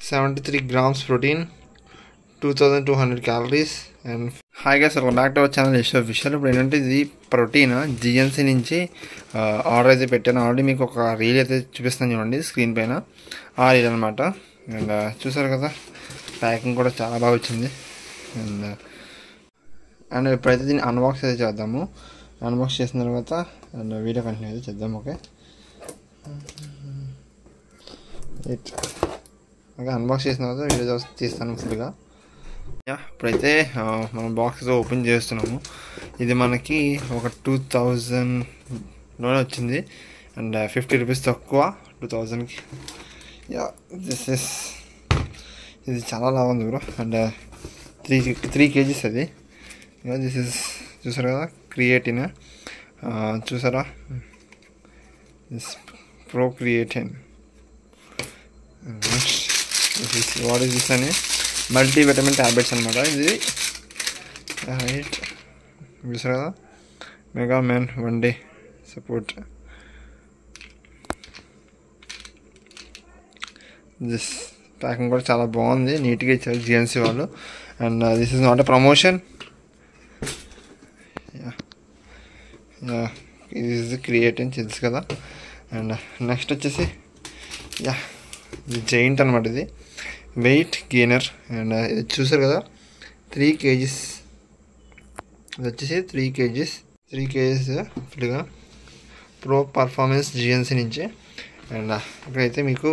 73 grams protein, 2200 calories. And hi guys, welcome back to our channel Yashov Official. ఇప్పుడు ఏంటంటే ఇది protein GNC నుంచి order అయితే పెట్టాను. ఆల్రెడీ మీకు ఒక రీల్ అయితే చూపిస్తాను చూడండి స్క్రీన్ పైన, ఆ రీల్ అనమాట. అండ్ చూసారు కదా, ప్యాకింగ్ కూడా చాలా బాగా వచ్చింది. అండ్ ఇప్పుడైతే దీన్ని అన్బాక్స్ అయితే చేద్దాము. అన్బాక్స్ చేసిన తర్వాత అండ్ వీడియో కంటిన్యూ అయితే చేద్దాం. ఓకే, అన్బాక్స్ చేసిన తర్వాత వీడియో తీస్తాను ఫుల్గా. ఇప్పుడైతే మనం బాక్స్ ఓపెన్ చేస్తున్నాము. ఇది మనకి ఒక 2000లోనే వచ్చింది అండ్ 50 రూపీస్ తక్కువ 2000కి. ఇది చాలా లాభం ఉంది బ్రో. అండ్ 3 kgs అది. దిస్ ఇస్ చూసారు కదా, క్రియేటిన్. చూసారా, this pro creatine. What is this అని మల్టీ విటమిన్ ట్యాబ్లెట్స్ అనమాట ఇది. రైట్, చూసారు కదా, mega man 1 day support. This packing కూడా చాలా బాగుంది, నీట్గా ఇచ్చారు జిఎన్సీ వాళ్ళు. And this is not a promotion. ఇది ఇస్ క్రియేటిన్ తెలుసు కదా. అండ్ నెక్స్ట్ వచ్చేసి ఇది జైంట్ అనమాట. ఇది వెయిట్ గెయినర్. అండ్ ఇది చూసారు కదా, 3 kgs. ఇది వచ్చేసి 3 kgs ఫుల్గా ప్రో పర్ఫార్మెన్స్ జిఎన్సీ నుంచి. అండ్ ఇక్కడైతే మీకు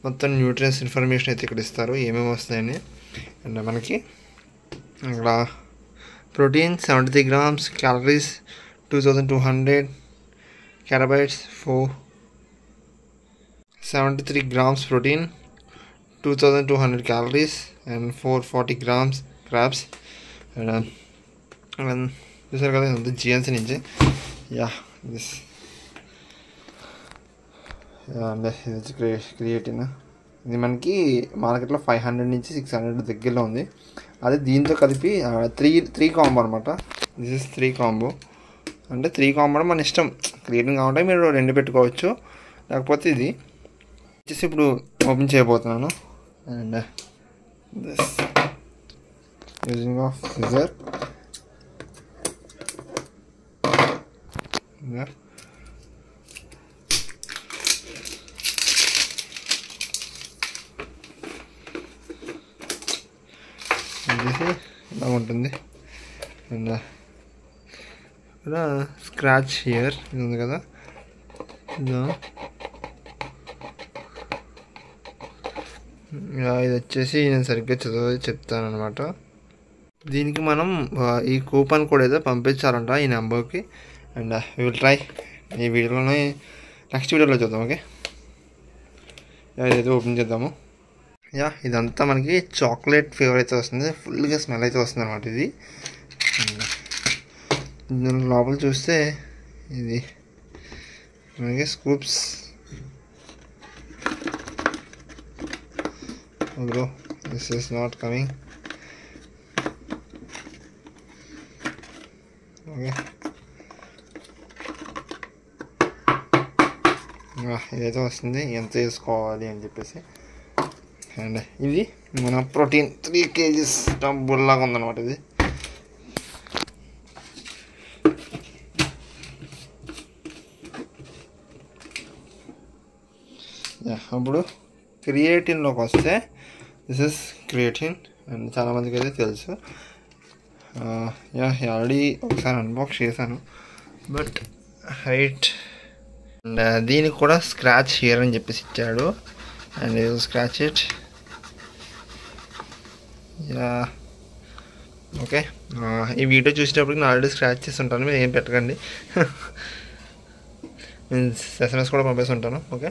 మొత్తం న్యూట్రియన్స్ ఇన్ఫర్మేషన్ అయితే ఇక్కడ ఇస్తారు, ఏమేమి వస్తాయని. అండ్ మనకి ఇక్కడ protein 73 grams, calories 2200, calories 73 grams protein, 2200 calories and 440 grams carbs. And చూసారు కదా, ఇది జిఎన్సీ నుంచి. దిస్ ఇది క్రియేటిన్. ఇది మనకి మార్కెట్లో 500 నుంచి 600 దగ్గరలో ఉంది. అదే దీంతో కలిపి 3 కాంబో అనమాట. This is 3 combo. అంటే 3 కాంబో మన ఇష్టం. క్రియేటిన్ కావాలంటే మీరు 2 పెట్టుకోవచ్చు, లేకపోతే ఇది వచ్చేసి ఇప్పుడు ఓపెన్ చేయబోతున్నాను. And this using of scissor. ఇది ఇలా ఉంటుంది. అండ్ ఇక్కడ స్క్రాచ్ హియర్ ఇది ఉంది కదా, ఇది వచ్చేసి నేను సరిగ్గా చదివి చెప్తాను అనమాట. దీనికి మనం ఈ కూపన్ కోడ్ అయితే పంపించాలంట ఈ నెంబర్కి. And we will try. ఈ వీడియోలోనే నెక్స్ట్ వీడియోలో చూద్దాం. ఓకే, ఇదైతే ఓపెన్ చేద్దాము. ఇదంతా మనకి చాక్లెట్ ఫ్లేవర్ అయితే వస్తుంది, ఫుల్గా స్మెల్ అయితే వస్తుంది అనమాట ఇది. లోపల చూస్తే ఇది మనకి scoops. Bro, this is not coming. Okay, ఇదైతే వస్తుంది ఎంత వేసుకోవాలి అని చెప్పేసి. అండ్ ఇది మన ప్రోటీన్ 3 kgs డబ్బుల్లాగా ఉందన్నమాట ఇది. అప్పుడు క్రియేటిన్లోకి వస్తే దిస్ ఇస్ క్రియేటిన్. అండ్ చాలామందికి అయితే తెలుసు. ఆల్రెడీ ఒకసారి అన్బాక్స్ చేశాను, బట్ రైట్. అండ్ దీనికి కూడా స్క్రాచ్ హియర్ అని చెప్పేసి ఇచ్చాడు. అండ్ ఇది స్క్రాచ్ ఇట్. ఓకే, ఈ వీడియో చూసేటప్పటికి నేను ఆల్రెడీ స్క్రాచ్ చేసి ఉంటాను, మీరు ఏం పెట్టకండి. నేను SMS కూడా పంపేసి ఉంటాను. Okay,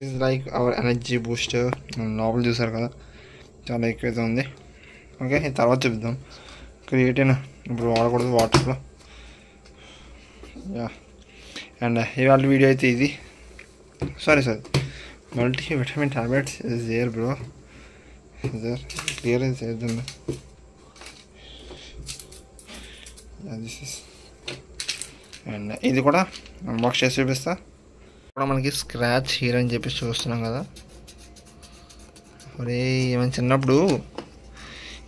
it's like our energy booster. లోపల చూసారు కదా, చాలా ఎక్కువైతే ఉంది. ఓకే, ఇది తర్వాత చూద్దాం. క్రియేటిన్ ఇప్పుడు వాడకూడదు వాటర్లో. అండ్ ఇవాళ వీడియో అయితే ఇది. Sorry multi vitamin tablets is there bro. Clear అయితే చేద్దాం. This is. అండ్ ఇది కూడా అన్బాక్స్ చేసి చూపిస్తా. కూడా మనకి స్క్రాచ్ హియర్ అని చెప్పి చూస్తున్నాం కదా. ఒరే ఏమైనా చిన్నప్పుడు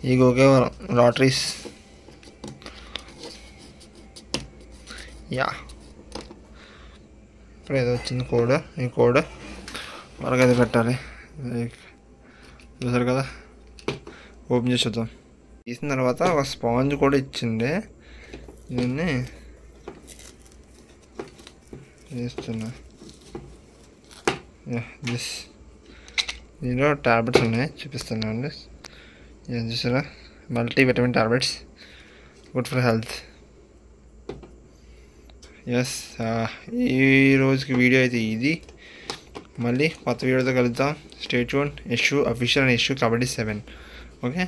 ఈ గోకేవారం లాటరీస్. యా ఇప్పుడు ఏదో వచ్చింది కోడ్. ఈ కోడ్ మనకు అది పెట్టాలి. చూసారు కదా, ఓపెన్ చేసి చూద్దాం. తీసిన తర్వాత ఒక స్పాంజ్ కూడా ఇచ్చింది. దీన్ని చేస్తున్నా. దిస్ దీనిలో టాబ్లెట్స్ ఉన్నాయి, చూపిస్తున్నాను అండి. చూసారా, multivitamin tablets, good for health. Yes, ఈ రోజుకి వీడియో అయితే ఇది. మళ్ళీ కొత్త వీడియోతో కలుద్దాం. Stay tune. Yashu official and Yashu kabaddi 7. Okay.